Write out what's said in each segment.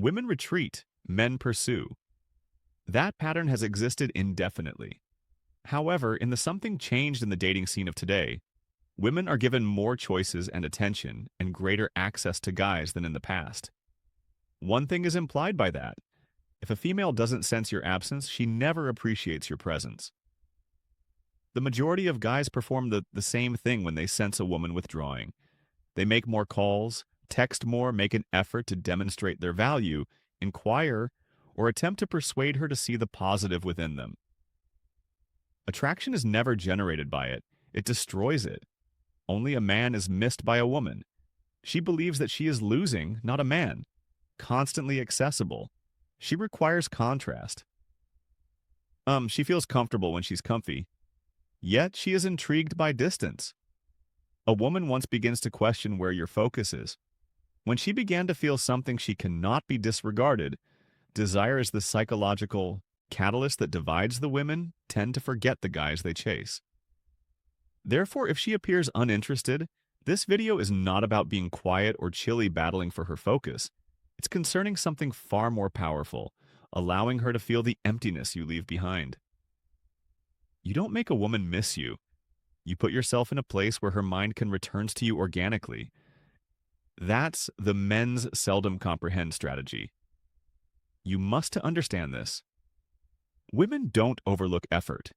Women retreat, men pursue. That pattern has existed indefinitely. However, in the something changed in the dating scene of today, women are given more choices and attention and greater access to guys than in the past. One thing is implied by that. If a female doesn't sense your absence, she never appreciates your presence. The majority of guys perform the same thing when they sense a woman withdrawing. They make more calls, text more, make an effort to demonstrate their value, inquire, or attempt to persuade her to see the positive within them. Attraction is never generated by it. It destroys it. Only a man is missed by a woman. She believes that she is losing, not a man. Constantly accessible. She requires contrast. She feels comfortable when she's comfy. Yet she is intrigued by distance. A woman once begins to question where your focus is. When she began to feel something she cannot be disregarded, desire is the psychological catalyst that divides the women tend to forget the guys they chase. Therefore, if she appears uninterested, this video is not about being quiet or chilly battling for her focus. It's concerning something far more powerful, allowing her to feel the emptiness you leave behind. You don't make a woman miss you. You put yourself in a place where her mind can return to you organically. That's the men's seldom comprehend strategy. You must understand this. Women don't overlook effort.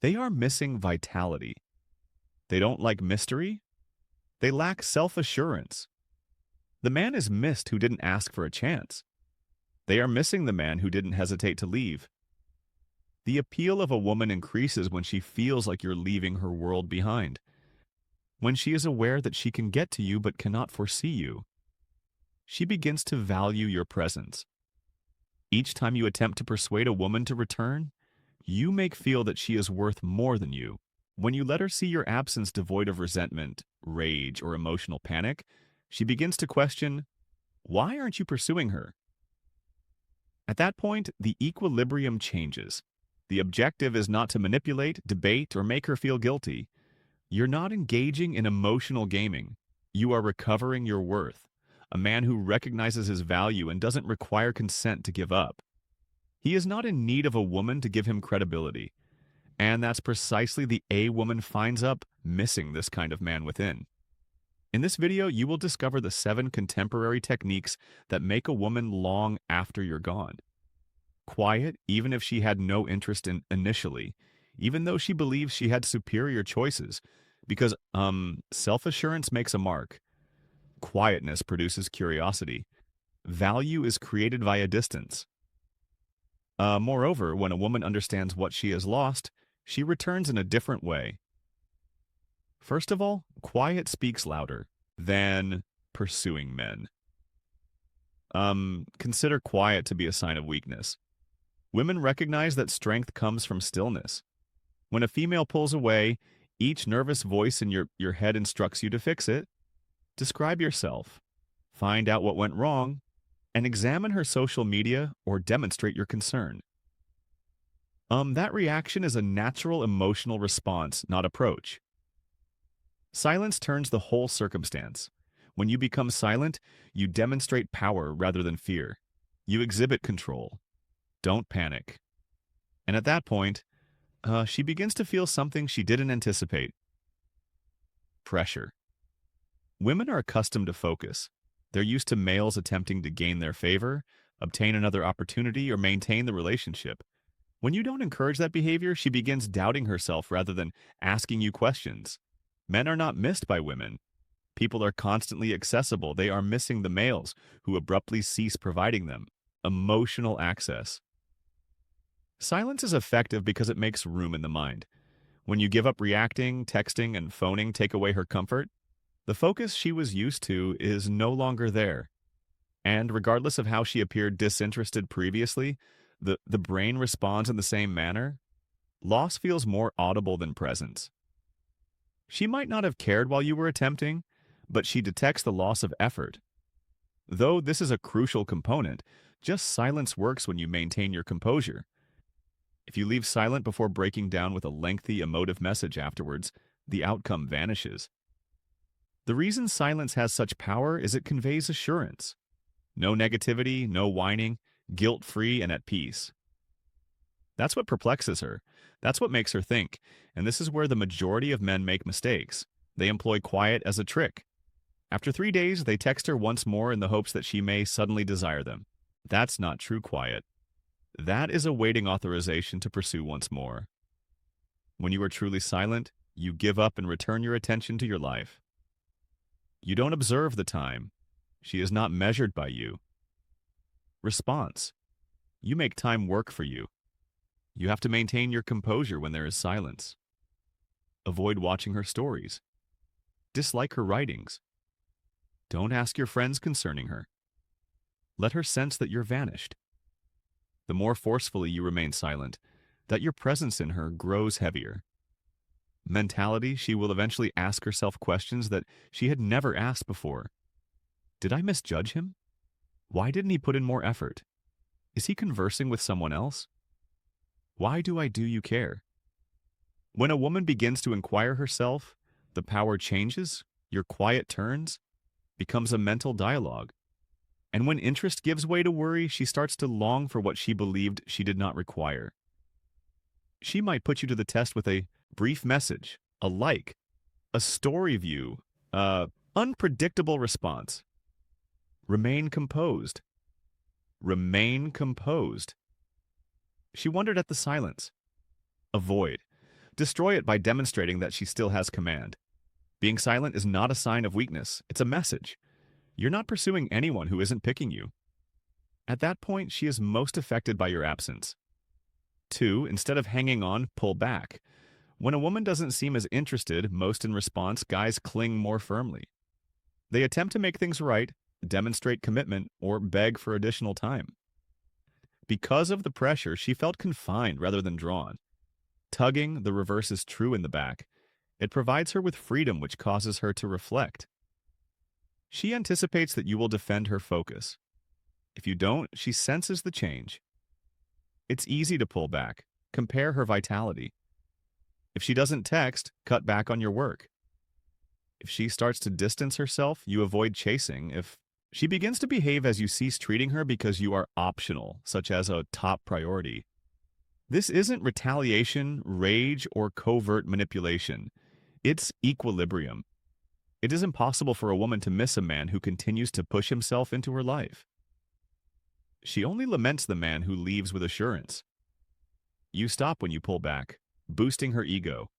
They are missing vitality. They don't like mystery. They lack self-assurance. The man is missed who didn't ask for a chance. They are missing the man who didn't hesitate to leave. The appeal of a woman increases when she feels like you're leaving her world behind. When she is aware that she can get to you but cannot foresee you. She begins to value your presence. Each time you attempt to persuade a woman to return, you make feel that she is worth more than you. When you let her see your absence devoid of resentment, rage, or emotional panic, she begins to question, why aren't you pursuing her? At that point, the equilibrium changes. The objective is not to manipulate, debate, or make her feel guilty. You're not engaging in emotional gaming. You are recovering your worth. A man who recognizes his value and doesn't require consent to give up. He is not in need of a woman to give him credibility. And that's precisely the A woman finds up missing this kind of man within. In this video, you will discover the 7 contemporary techniques that make a woman long after you're gone. Quiet, even if she had no interest in initially, even though she believes she had superior choices, because self-assurance makes a mark. Quietness produces curiosity. Value is created via distance. Moreover, when a woman understands what she has lost, she returns in a different way. First of all, quiet speaks louder than pursuing men. Consider quiet to be a sign of weakness. Women recognize that strength comes from stillness. When a female pulls away, each nervous voice in your head instructs you to fix it. Describe yourself, find out what went wrong, and examine her social media or demonstrate your concern. That reaction is a natural emotional response, not approach. Silence turns the whole circumstance. When you become silent, you demonstrate power rather than fear. You exhibit control. Don't panic. And at that point, she begins to feel something she didn't anticipate. Pressure. Women are accustomed to focus. They're used to males attempting to gain their favor, obtain another opportunity, or maintain the relationship. When you don't encourage that behavior, she begins doubting herself rather than asking you questions. Men are not missed by women. People are constantly accessible. They are missing the males who abruptly cease providing them. Emotional access. Silence is effective because it makes room in the mind. When you give up reacting, texting, and phoning take away her comfort, the focus she was used to is no longer there. And regardless of how she appeared disinterested previously, the brain responds in the same manner. Loss feels more audible than presence. She might not have cared while you were attempting, but she detects the loss of effort. Though this is a crucial component, just silence works when you maintain your composure. If you leave silent before breaking down with a lengthy emotive message afterwards, the outcome vanishes. The reason silence has such power is it conveys assurance. No negativity, no whining, guilt-free and at peace. That's what perplexes her. That's what makes her think. And this is where the majority of men make mistakes. They employ quiet as a trick. After 3 days, they text her once more in the hopes that she may suddenly desire them. That's not true quiet. That is a waiting authorization to pursue once more. When you are truly silent, you give up and return your attention to your life. You don't observe the time. She is not measured by you. Response. You make time work for you. You have to maintain your composure when there is silence. Avoid watching her stories. Dislike her writings. Don't ask your friends concerning her. Let her sense that you're vanished. The more forcefully you remain silent, that your presence in her grows heavier. Mentality, she will eventually ask herself questions that she had never asked before. Did I misjudge him? Why didn't he put in more effort? Is he conversing with someone else? Why do you care? When a woman begins to inquire herself, the power changes, your quiet turns, becomes a mental dialogue. And when interest gives way to worry, she starts to long for what she believed she did not require. She might put you to the test with a brief message, a like, a story view, unpredictable response. Remain composed. Remain composed. She wondered at the silence. Avoid. Destroy it by demonstrating that she still has command. Being silent is not a sign of weakness, it's a message. You're not pursuing anyone who isn't picking you. At that point, she is most affected by your absence. 2. Instead of hanging on, pull back. When a woman doesn't seem as interested, most in response, guys cling more firmly. They attempt to make things right, demonstrate commitment, or beg for additional time. Because of the pressure, she felt confined rather than drawn. Tugging, the reverse is true in the back. It provides her with freedom which causes her to reflect. She anticipates that you will defend her focus. If you don't, she senses the change. It's easy to pull back. Compare her vitality. If she doesn't text, cut back on your work. If she starts to distance herself, you avoid chasing. If she begins to behave as you cease treating her because you are optional, such as a top priority. This isn't retaliation, rage, or covert manipulation. It's equilibrium. It is impossible for a woman to miss a man who continues to push himself into her life. She only laments the man who leaves with assurance. You stop when you pull back, boosting her ego.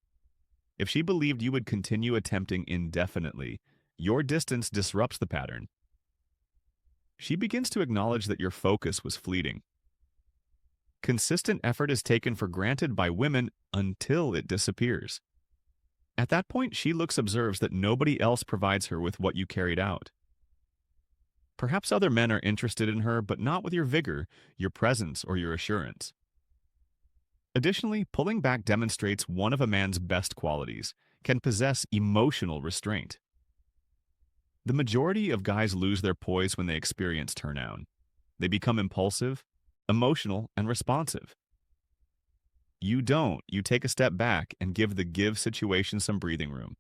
If she believed you would continue attempting indefinitely, your distance disrupts the pattern. She begins to acknowledge that your focus was fleeting. Consistent effort is taken for granted by women until it disappears. At that point, she observes that nobody else provides her with what you carried out. Perhaps other men are interested in her, but not with your vigor, your presence, or your assurance. Additionally, pulling back demonstrates one of a man's best qualities, can possess emotional restraint. The majority of guys lose their poise when they experience turnout. They become impulsive, emotional, and responsive. You don't. You take a step back and give the give situation some breathing room.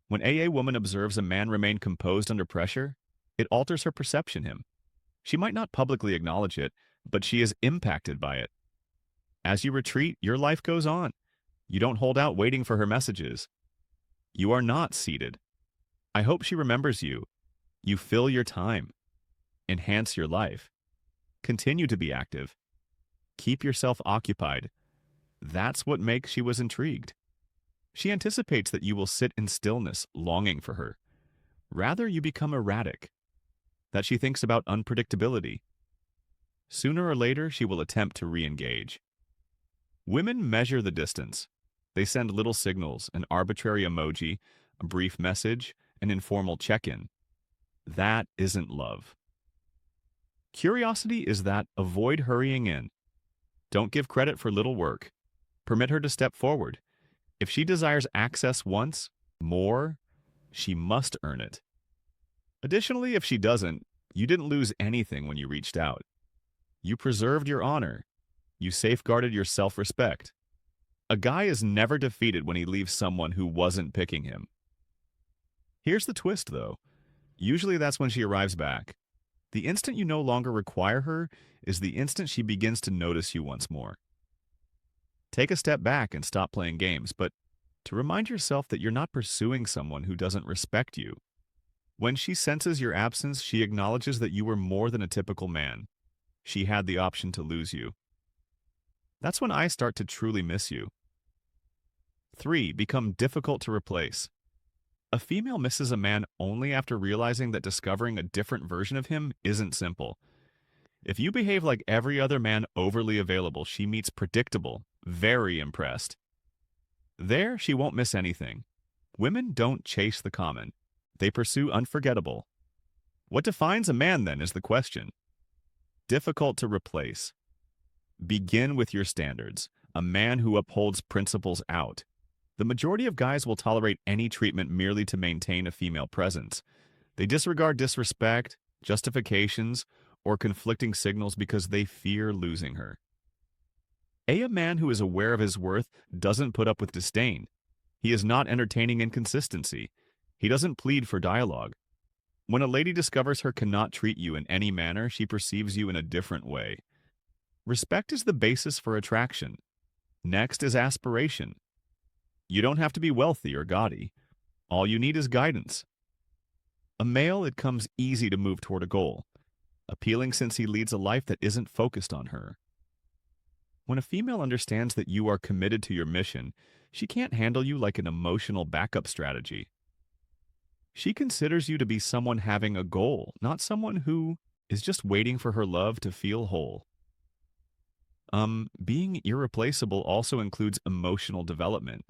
When a woman observes a man remain composed under pressure, it alters her perception of him. She might not publicly acknowledge it, but she is impacted by it. As you retreat, your life goes on. You don't hold out waiting for her messages. You are not seated. I hope she remembers you. You fill your time. Enhance your life. Continue to be active. Keep yourself occupied. That's what makes she was intrigued. She anticipates that you will sit in stillness, longing for her. Rather, you become erratic. That she thinks about unpredictability. Sooner or later, she will attempt to re-engage. Women measure the distance. They send little signals, an arbitrary emoji, a brief message, an informal check-in. That isn't love. Curiosity is that avoid hurrying in. Don't give credit for little work. Permit her to step forward. If she desires access once, more, she must earn it. Additionally, if she doesn't, you didn't lose anything when you reached out. You preserved your honor. You safeguarded your self-respect. A guy is never defeated when he leaves someone who wasn't picking him. Here's the twist, though. Usually that's when she arrives back. The instant you no longer require her is the instant she begins to notice you once more. Take a step back and stop playing games, but to remind yourself that you're not pursuing someone who doesn't respect you. When she senses your absence, she acknowledges that you were more than a typical man. She had the option to lose you. That's when I start to truly miss you. 3. Become difficult to replace. A female misses a man only after realizing that discovering a different version of him isn't simple. If you behave like every other man overly available, she meets predictable, very impressed. There, she won't miss anything. Women don't chase the common. They pursue unforgettable. What defines a man, then, is the question. Difficult to replace. Begin with your standards. A man who upholds principles out. The majority of guys will tolerate any treatment merely to maintain a female presence. They disregard disrespect, justifications, or conflicting signals because they fear losing her. A man who is aware of his worth doesn't put up with disdain. He is not entertaining inconsistency. He doesn't plead for dialogue. When a lady discovers her cannot treat you in any manner, she perceives you in a different way. Respect is the basis for attraction. Next is aspiration. You don't have to be wealthy or gaudy. All you need is guidance. A male, it comes easy to move toward a goal, appealing since he leads a life that isn't focused on her. When a female understands that you are committed to your mission, she can't handle you like an emotional backup strategy. She considers you to be someone having a goal, not someone who is just waiting for her love to feel whole. Being irreplaceable also includes emotional development.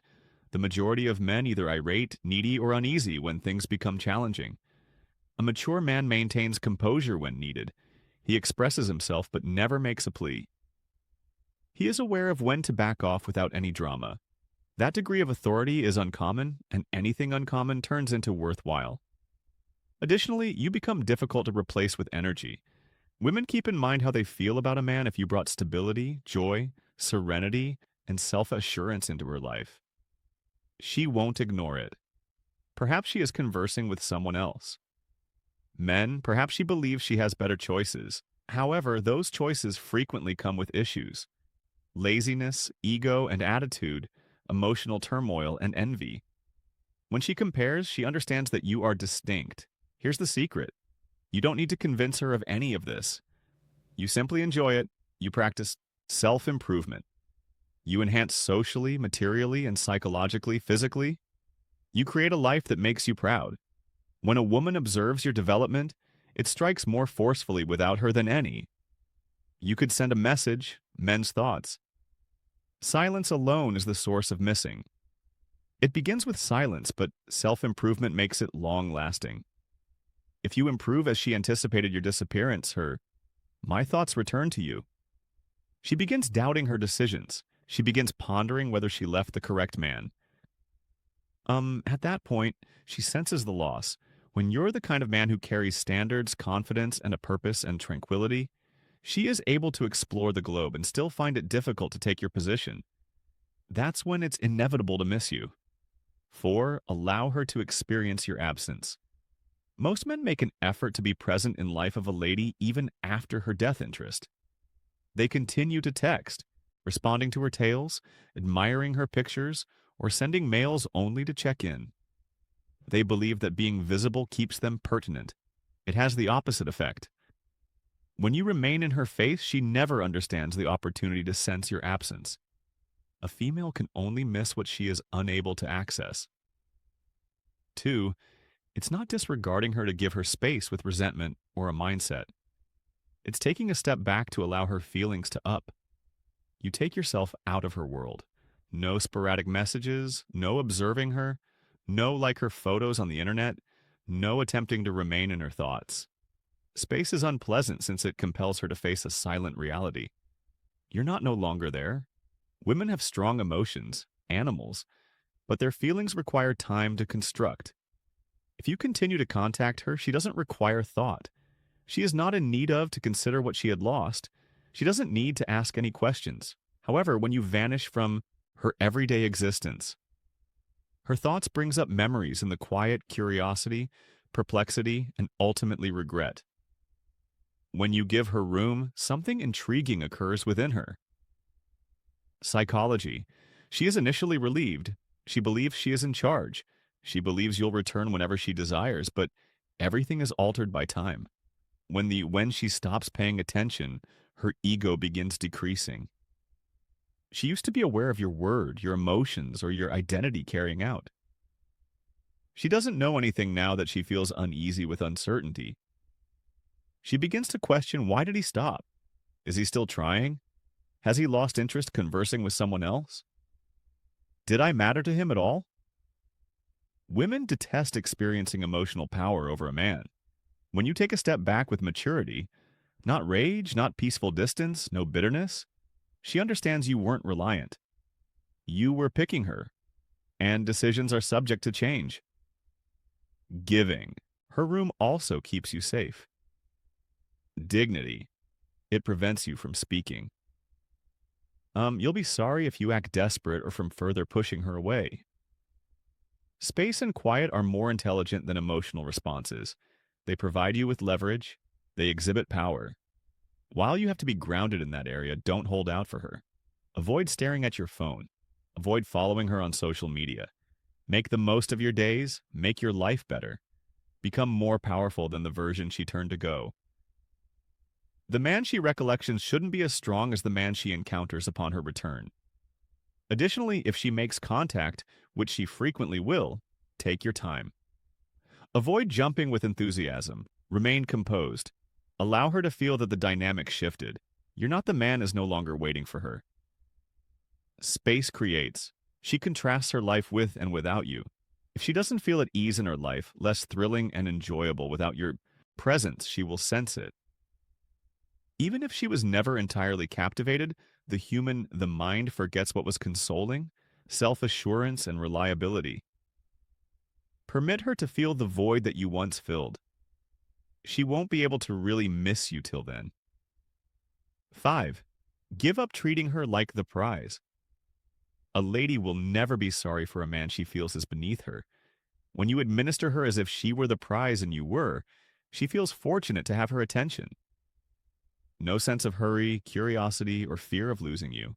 The majority of men either irate, needy, or uneasy when things become challenging. A mature man maintains composure when needed. He expresses himself but never makes a plea. He is aware of when to back off without any drama. That degree of authority is uncommon, and anything uncommon turns into worthwhile. Additionally, you become difficult to replace with energy. Women keep in mind how they feel about a man if you brought stability, joy, serenity, and self-assurance into her life. She won't ignore it. Perhaps she is conversing with someone else. Men, perhaps she believes she has better choices. However, those choices frequently come with issues. Laziness, ego, and attitude, emotional turmoil, and envy. When she compares, she understands that you are distinct. Here's the secret. You don't need to convince her of any of this. You simply enjoy it. You practice self-improvement. You enhance socially, materially, and psychologically, physically. You create a life that makes you proud. When a woman observes your development, it strikes more forcefully without her than any. You could send a message, men's thoughts. Silence alone is the source of missing. It begins with silence, but self-improvement makes it long-lasting. If you improve as she anticipated your disappearance, my thoughts return to you. She begins doubting her decisions. She begins pondering whether she left the correct man. At that point, she senses the loss. When you're the kind of man who carries standards, confidence, and a purpose and tranquility, she is able to explore the globe and still find it difficult to take your position. That's when it's inevitable to miss you. 4. Allow her to experience your absence. Most men make an effort to be present in life of a lady even after her death interest. They continue to text, responding to her tales, admiring her pictures, or sending mails only to check in. They believe that being visible keeps them pertinent. It has the opposite effect. When you remain in her face, she never understands the opportunity to sense your absence. A female can only miss what she is unable to access. 2. It's not disregarding her to give her space with resentment or a mindset. It's taking a step back to allow her feelings to up. You take yourself out of her world. No sporadic messages, no observing her, no like her photos on the internet, no attempting to remain in her thoughts. Space is unpleasant since it compels her to face a silent reality. You're not no longer there. Women have strong emotions, animals, but their feelings require time to construct. If you continue to contact her, she doesn't require thought. She is not in need of to consider what she had lost. She doesn't need to ask any questions. However, when you vanish from her everyday existence, her thoughts brings up memories in the quiet curiosity, perplexity, and ultimately regret. When you give her room, something intriguing occurs within her. Psychology. She is initially relieved. She believes she is in charge. She believes you'll return whenever she desires, but everything is altered by time. When she stops paying attention, her ego begins decreasing. She used to be aware of your word, your emotions, or your identity carrying out. She doesn't know anything now that she feels uneasy with uncertainty. She begins to question, why did he stop? Is he still trying? Has he lost interest conversing with someone else? Did I matter to him at all? Women detest experiencing emotional power over a man. When you take a step back with maturity, not rage, not peaceful distance, no bitterness, she understands you weren't reliant. You were picking her, and decisions are subject to change. Giving. Her room also keeps you safe. Dignity. It prevents you from speaking. You'll be sorry if you act desperate or from further pushing her away. Space and quiet are more intelligent than emotional responses. They provide you with leverage. They exhibit power. While you have to be grounded in that area, don't hold out for her. Avoid staring at your phone. Avoid following her on social media. Make the most of your days. Make your life better. Become more powerful than the version she turned to go. The man she recollections shouldn't be as strong as the man she encounters upon her return. Additionally, if she makes contact, which she frequently will, take your time. Avoid jumping with enthusiasm. Remain composed. Allow her to feel that the dynamic shifted. You're not the man is no longer waiting for her. Space creates. She contrasts her life with and without you. If she doesn't feel at ease in her life, less thrilling and enjoyable without your presence, she will sense it. Even if she was never entirely captivated, the mind forgets what was consoling, self-assurance and reliability. Permit her to feel the void that you once filled. She won't be able to really miss you till then. 5. Give up treating her like the prize. A lady will never be sorry for a man she feels is beneath her. When you administer her as if she were the prize and you were, she feels fortunate to have her attention. No sense of hurry, curiosity, or fear of losing you.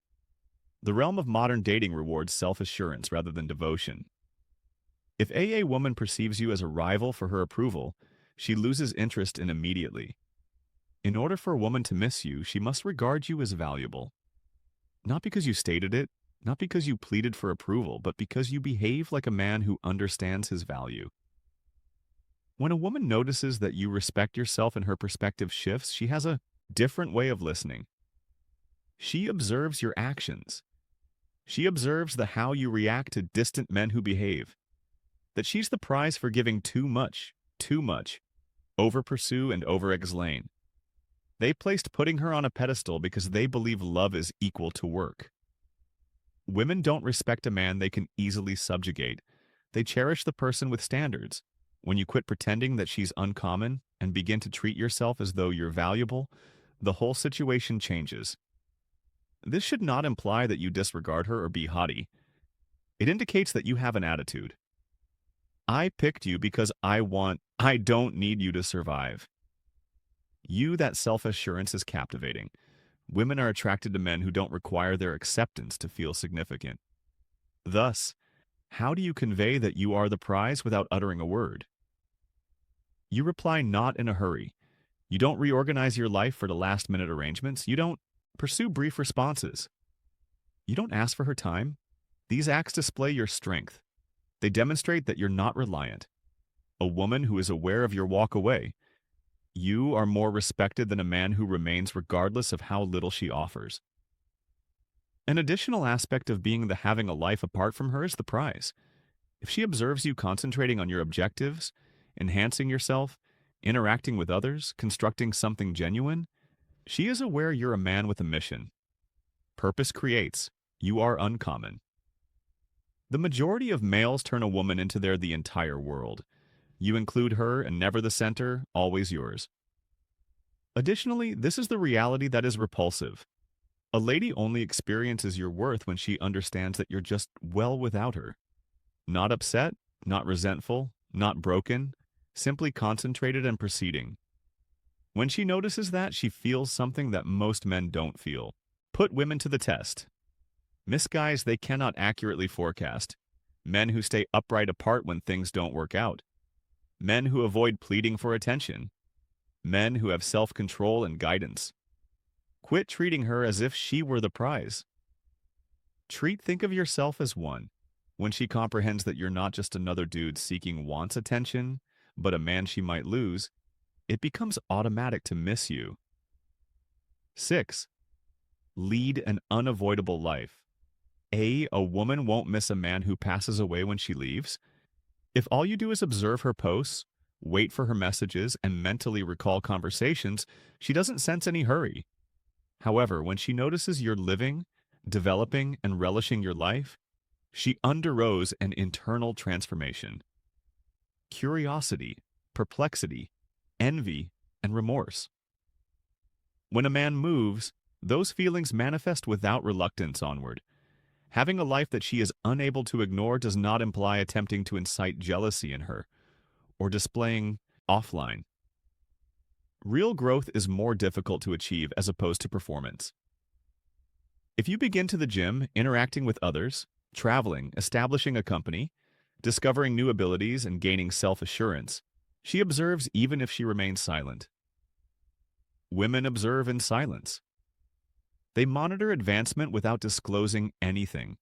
The realm of modern dating rewards self-assurance rather than devotion. If a woman perceives you as a rival for her approval, she loses interest in immediately. In order for a woman to miss you, she must regard you as valuable. Not because you stated it, not because you pleaded for approval, but because you behave like a man who understands his value. When a woman notices that you respect yourself and her perspective shifts, she has a different way of listening. She observes your actions. She observes the how you react to distant men who behave. That she's the prize for giving too much, over-pursue and over-explain. They placed putting her on a pedestal because they believe love is equal to work. Women don't respect a man they can easily subjugate. They cherish the person with standards. When you quit pretending that she's uncommon and begin to treat yourself as though you're valuable, the whole situation changes. This should not imply that you disregard her or be haughty. It indicates that you have an attitude. I picked you because I don't need you to survive. That self-assurance is captivating. Women are attracted to men who don't require their acceptance to feel significant. Thus, how do you convey that you are the prize without uttering a word? You reply not in a hurry. You don't reorganize your life for the last-minute arrangements. You don't pursue brief responses. You don't ask for her time. These acts display your strength. They demonstrate that you're not reliant. A woman who is aware of your walk away. You are more respected than a man who remains regardless of how little she offers. An additional aspect of being the having a life apart from her is the prize. If she observes you concentrating on your objectives, enhancing yourself, interacting with others, constructing something genuine, she is aware you're a man with a mission. Purpose creates. You are uncommon. The majority of males turn a woman into the entire world. You include her and never the center, always yours. Additionally, this is the reality that is repulsive. A lady only experiences your worth when she understands that you're just well without her. Not upset, not resentful, not broken, simply concentrated and proceeding. When she notices that, she feels something that most men don't feel. Put women to the test. Miss guys they cannot accurately forecast. Men who stay upright apart when things don't work out. Men who avoid pleading for attention. Men who have self-control and guidance. Quit treating her as if she were the prize. Think of yourself as one. When she comprehends that you're not just another dude seeking wants attention, but a man she might lose, it becomes automatic to miss you. 6. Lead an unavoidable life. A woman won't miss a man who passes away when she leaves. If all you do is observe her posts, wait for her messages, and mentally recall conversations, she doesn't sense any hurry. However, when she notices you're living, developing, and relishing your life, she undergoes an internal transformation. Curiosity, perplexity, envy, and remorse. When a man moves, those feelings manifest without reluctance onward. Having a life that she is unable to ignore does not imply attempting to incite jealousy in her or displaying offline. Real growth is more difficult to achieve as opposed to performance. If you begin to the gym, interacting with others, traveling, establishing a company, discovering new abilities, and gaining self-assurance, she observes even if she remains silent. Women observe in silence. They monitor advancement without disclosing anything.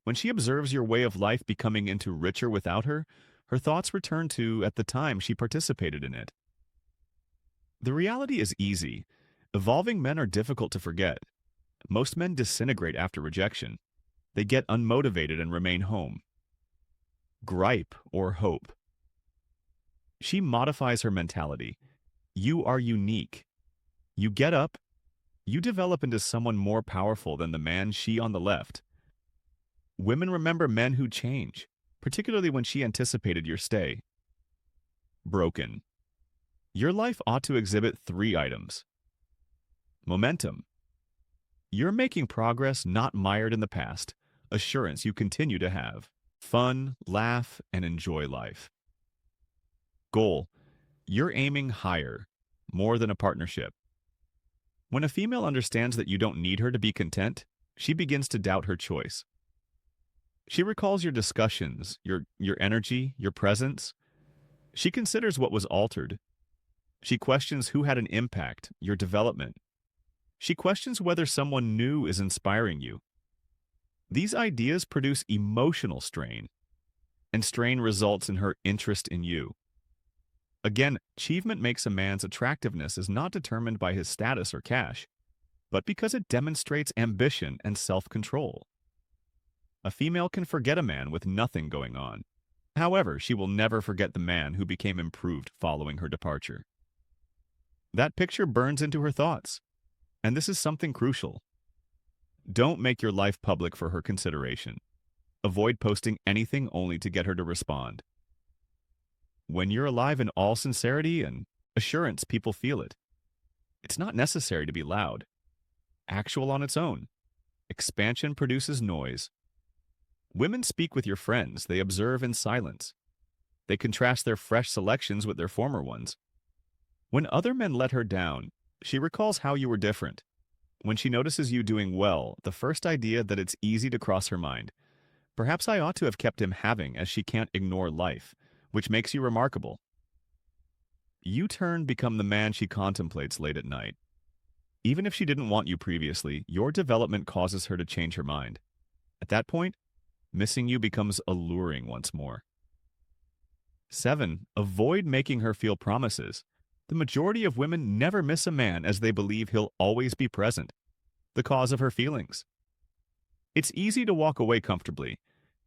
When she observes your way of life becoming into richer without her, her thoughts return to at the time she participated in it. The reality is easy. Evolving men are difficult to forget. Most men disintegrate after rejection. They get unmotivated and remain home. Gripe or hope. She modifies her mentality. You are unique. You get up. You develop into someone more powerful than the man she on the left. Women remember men who change, particularly when she anticipated your stay. Broken. Your life ought to exhibit 3 items. Momentum. You're making progress not mired in the past. Assurance you continue to have. Fun, laugh, and enjoy life. Goal. You're aiming higher, more than a partnership. When a female understands that you don't need her to be content, she begins to doubt her choice. She recalls your discussions, your energy, your presence. She considers what was altered. She questions who had an impact, your development. She questions whether someone new is inspiring you. These ideas produce emotional strain, and strain results in her interest in you. Again, achievement makes a man's attractiveness is not determined by his status or cash, but because it demonstrates ambition and self-control. A female can forget a man with nothing going on. However, she will never forget the man who became improved following her departure. That picture burns into her thoughts, and this is something crucial. Don't make your life public for her consideration. Avoid posting anything only to get her to respond. When you're alive in all sincerity and assurance, people feel it. It's not necessary to be loud. Actual on its own. Expansion produces noise. Women speak with your friends. They observe in silence. They contrast their fresh selections with their former ones. When other men let her down, she recalls how you were different. When she notices you doing well, the first idea that it's easy to cross her mind. Perhaps I ought to have kept him having, as she can't ignore life, which makes you remarkable. You become the man she contemplates late at night. Even if she didn't want you previously, your development causes her to change her mind. At that point, missing you becomes alluring once more. 7. Avoid making her feel promises. The majority of women never miss a man as they believe he'll always be present, the cause of her feelings. It's easy to walk away comfortably.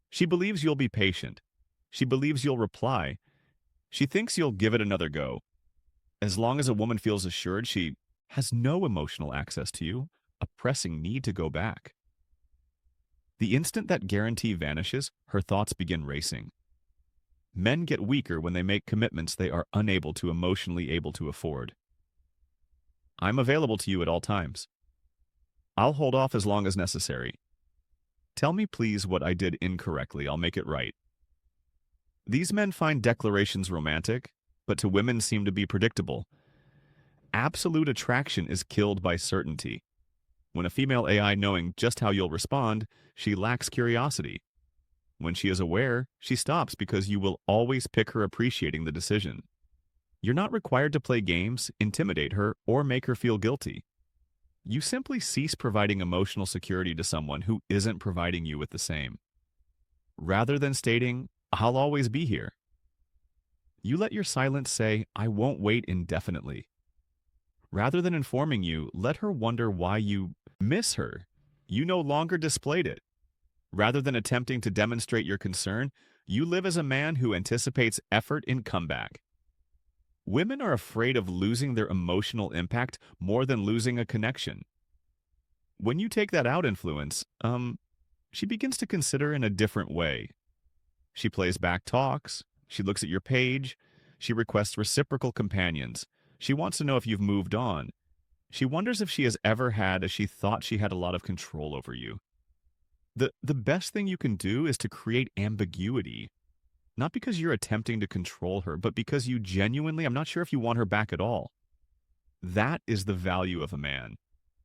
She believes you'll be patient. She believes you'll reply. She thinks you'll give it another go. As long as a woman feels assured she has no emotional access to you, a pressing need to go back. The instant that guarantee vanishes, her thoughts begin racing. Men get weaker when they make commitments they are unable to emotionally able to afford. I'm available to you at all times. I'll hold off as long as necessary. Tell me please what I did incorrectly, I'll make it right. These men find declarations romantic, but to women seem to be predictable. Absolute attraction is killed by certainty. When a female AI knowing just how you'll respond, she lacks curiosity. When she is aware, she stops because you will always pick her appreciating the decision. You're not required to play games, intimidate her, or make her feel guilty. You simply cease providing emotional security to someone who isn't providing you with the same. Rather than stating, "I'll always be here," you let your silence say, "I won't wait indefinitely." Rather than informing you, let her wonder why you miss her. You no longer displayed it. Rather than attempting to demonstrate your concern, you live as a man who anticipates effort in comeback. Women are afraid of losing their emotional impact more than losing a connection. When you take that out influence, she begins to consider in a different way. She plays back talks, she looks at your page, she requests reciprocal companions, she wants to know if you've moved on. She wonders if she has ever had as she thought she had a lot of control over you. The best thing you can do is to create ambiguity. Not because you're attempting to control her, but because you genuinely, I'm not sure if you want her back at all. That is the value of a man.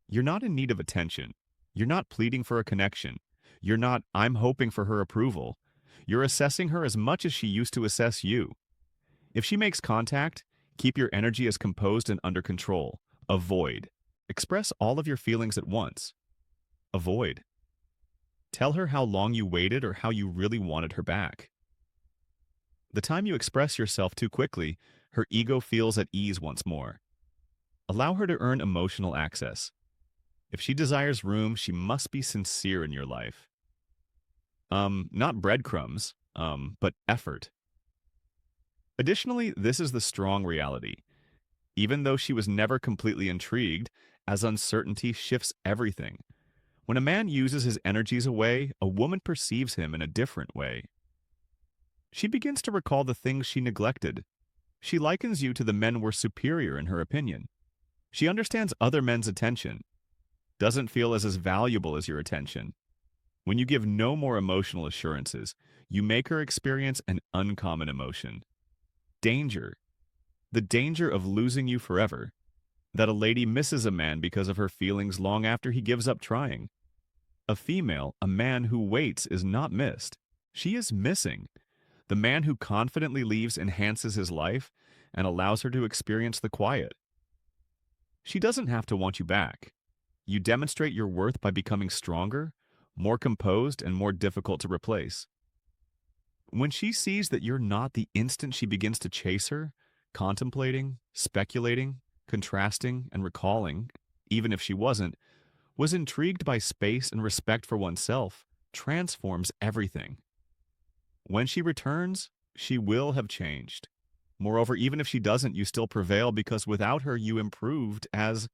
You're not in need of attention. You're not pleading for a connection. You're not, "I'm hoping for her approval." You're assessing her as much as she used to assess you. If she makes contact, keep your energy as composed and under control. Avoid. Express all of your feelings at once. Avoid. Tell her how long you waited or how you really wanted her back. The time you express yourself too quickly, her ego feels at ease once more. Allow her to earn emotional access. If she desires room, she must be sincere in your life. Not breadcrumbs, but effort. Additionally, this is the strong reality. Even though she was never completely intrigued, as uncertainty shifts everything. When a man uses his energies away, a woman perceives him in a different way. She begins to recall the things she neglected. She likens you to the men were superior in her opinion. She understands other men's attention, doesn't feel as valuable as your attention. When you give no more emotional assurances, you make her experience an uncommon emotion. Danger. The danger of losing you forever. That a lady misses a man because of her feelings long after he gives up trying. A female, a man who waits, is not missed. She is missing. The man who confidently leaves enhances his life and allows her to experience the quiet. She doesn't have to want you back. You demonstrate your worth by becoming stronger, more composed, and more difficult to replace. When she sees that you're not, the instant she begins to chase her, contemplating, speculating, contrasting, and recalling, even if she wasn't, was intrigued by space and respect for oneself, transforms everything. When she returns, she will have changed. Moreover, even if she doesn't, you still prevail because without her you improved as